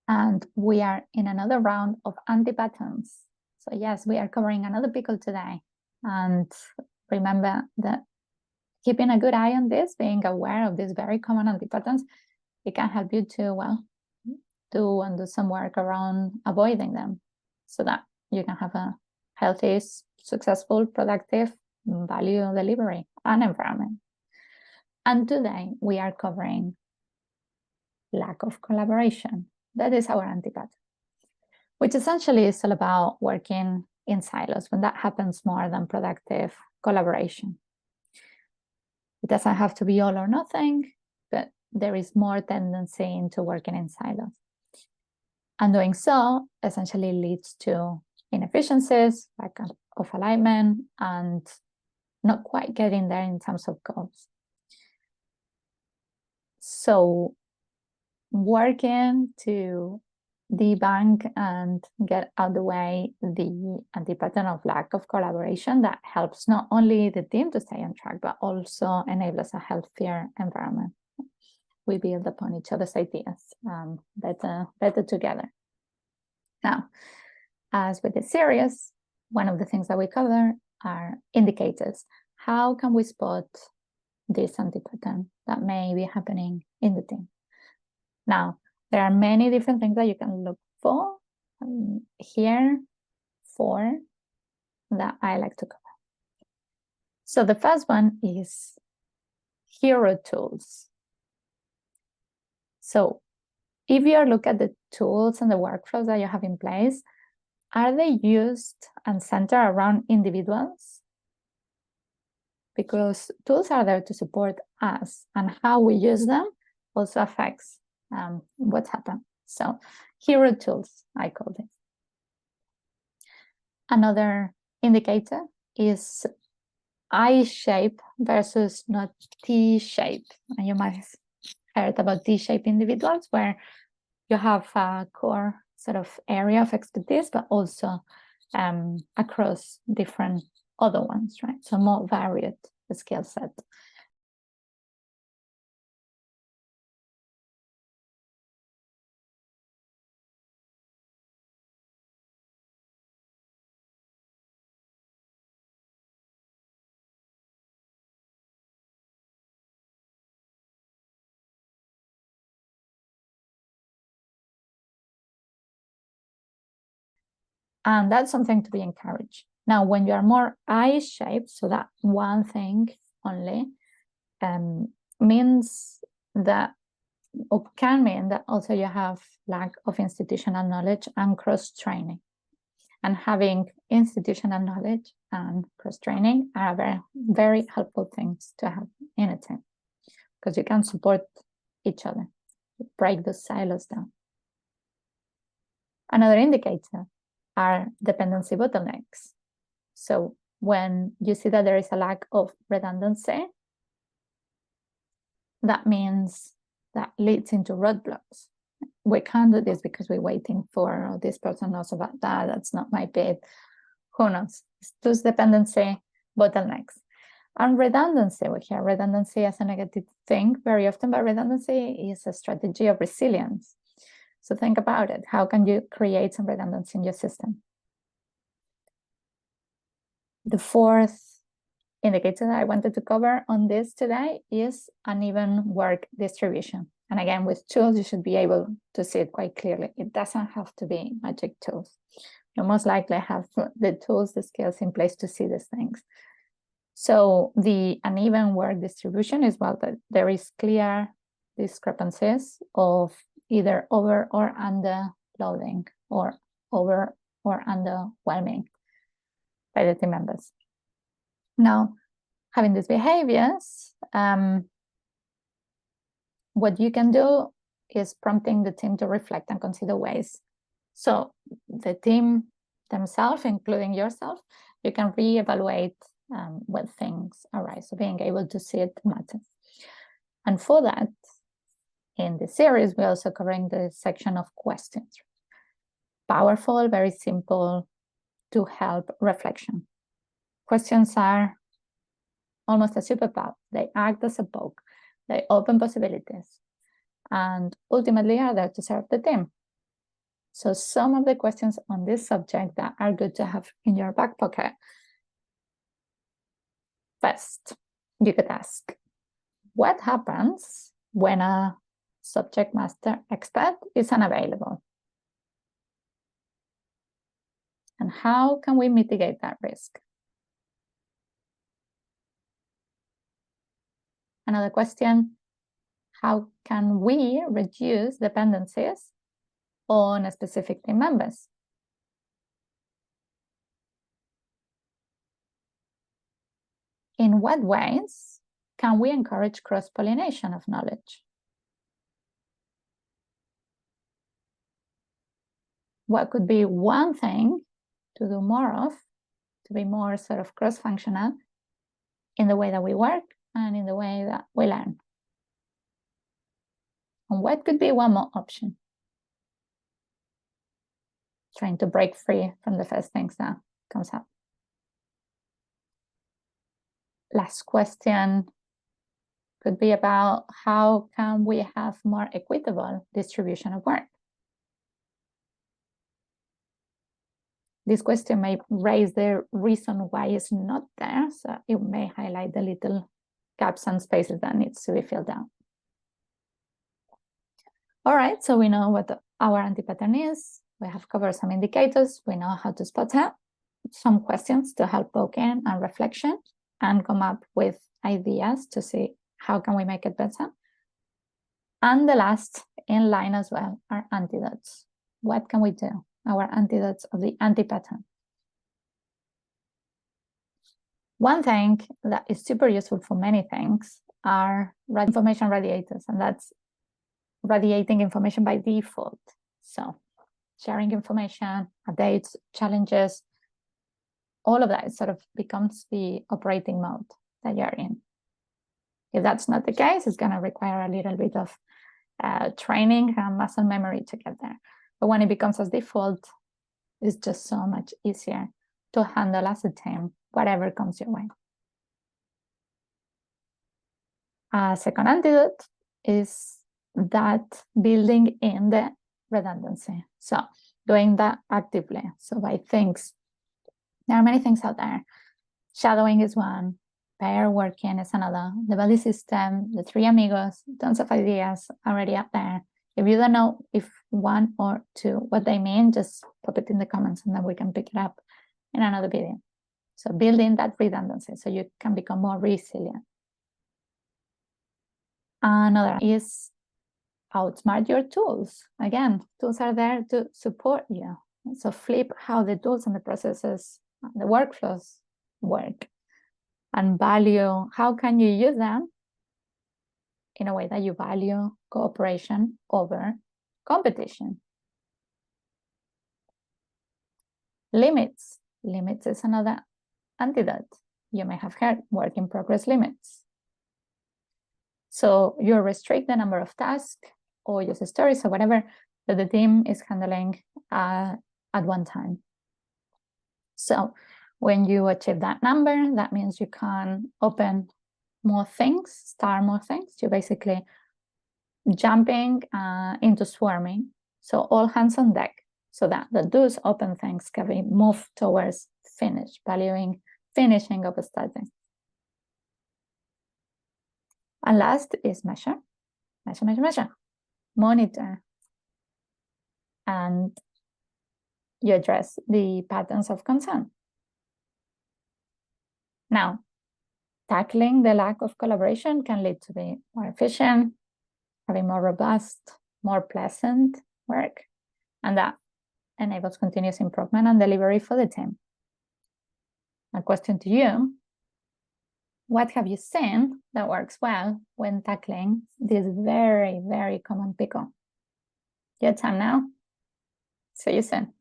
And we are in another round of anti-patterns. So yes, we are covering another pickle today. And remember that keeping a good eye on this, being aware of these very common anti-patterns, it can help you to, well, do some work around avoiding them so that you can have a healthy, successful, productive value delivery and environment. And today we are covering lack of collaboration. That is our antipattern, which essentially is all about working in silos when that happens more than productive collaboration. It doesn't have to be all or nothing, but there is more tendency into working in silos. And doing so essentially leads to inefficiencies, lack of alignment, and not quite getting there in terms of goals. So working to debunk and get out of the way the anti-pattern of lack of collaboration that helps not only the team to stay on track, but also enables a healthier environment. We build upon each other's ideas better together. Now, as with the series, one of the things that we cover are indicators. How can we spot this anti-pattern that may be happening in the team? Now, there are many different things that you can look for. Here, 4 that I like to cover. So the first one is hero tools. So if you look at the tools and the workflows that you have in place, are they used and centered around individuals? Because tools are there to support us, and how we use them also affects what's happened. So hero tools, I call this. Another indicator is I shape versus not T shape. And you might have heard about T shape individuals, where you have a core sort of area of expertise, but also across different other ones, right? So more varied skill set. And that's something to be encouraged. Now, when you are more I-shaped, so that one thing only, means that, or can mean that also you have lack of institutional knowledge and cross-training. And having institutional knowledge and cross-training are very, very helpful things to have in a team, because you can support each other, break those silos down. Another indicator are dependency bottlenecks. So when you see that there is a lack of redundancy, that means that leads into roadblocks. We can't do this because we're waiting for, oh, this person knows about that, that's not my bit. Who knows? It's those dependency bottlenecks. And redundancy, we hear redundancy as a negative thing very often, but redundancy is a strategy of resilience. So think about it. How can you create some redundancy in your system? The 4th indicator that I wanted to cover on this today is uneven work distribution. And again, with tools, you should be able to see it quite clearly. It doesn't have to be magic tools. You most likely have the tools, the skills in place to see these things. So the uneven work distribution is, well, that there is clear discrepancies of either over or under loading, or over or underwhelming by the team members. Now, having these behaviors, what you can do is prompting the team to reflect and consider ways. So the team themselves, including yourself, you can reevaluate when things arise. So being able to see it matters. And for that, in the series, we're also covering the section of questions. Powerful, very simple to help reflection. Questions are almost a superpower. They act as a book. They open possibilities, and ultimately are there to serve the team. So some of the questions on this subject that are good to have in your back pocket. First, you could ask, what happens when a subject matter expert is unavailable? And how can we mitigate that risk? Another question, how can we reduce dependencies on specific team members? In what ways can we encourage cross-pollination of knowledge? What could be one thing to do more of, to be more sort of cross-functional in the way that we work and in the way that we learn? And what could be one more option? Trying to break free from the first things that comes up. Last question could be about how can we have more equitable distribution of work? This question may raise the reason why it's not there, so it may highlight the little gaps and spaces that needs to be filled out. All right, so we know what our anti-pattern is. We have covered some indicators. We know how to spot it. Some questions to help poke in and reflection and come up with ideas to see how can we make it better. And the last in line as well are antidotes. What can we do? Our antidotes of the anti-pattern. One thing that is super useful for many things are information radiators, and that's radiating information by default. So sharing information, updates, challenges, all of that sort of becomes the operating mode that you're in. If that's not the case, it's going to require a little bit of training and muscle memory to get there. But when it becomes as default, it's just so much easier to handle as a team, whatever comes your way. A second antidote is that building in the redundancy. So doing that actively. So by things, there are many things out there. Shadowing is one, pair working is another, the buddy system, the three amigos, tons of ideas already out there. If you don't know if one or two what they mean, just pop it in the comments and then we can pick it up in another video. So building that redundancy so you can become more resilient. Another is outsmart your tools. Again, tools are there to support you. So flip how the tools and the processes, the workflows work, and value how can you use them in a way that you value cooperation over competition. Limits. Limits is another antidote. You may have heard work in progress limits. So you restrict the number of tasks or user stories or whatever that the team is handling at one time. So when you achieve that number, that means you can open more things, start more things. You're basically jumping into swarming. So all hands on deck, so that those open things can be moved towards finish, valuing finishing of starting. And last is measure. Measure, measure, measure. Monitor. And you address the patterns of concern. Now, tackling the lack of collaboration can lead to be more efficient, having more robust, more pleasant work, and that enables continuous improvement and delivery for the team. A question to you, what have you seen that works well when tackling this very, very common pickle? Your time now. See you soon.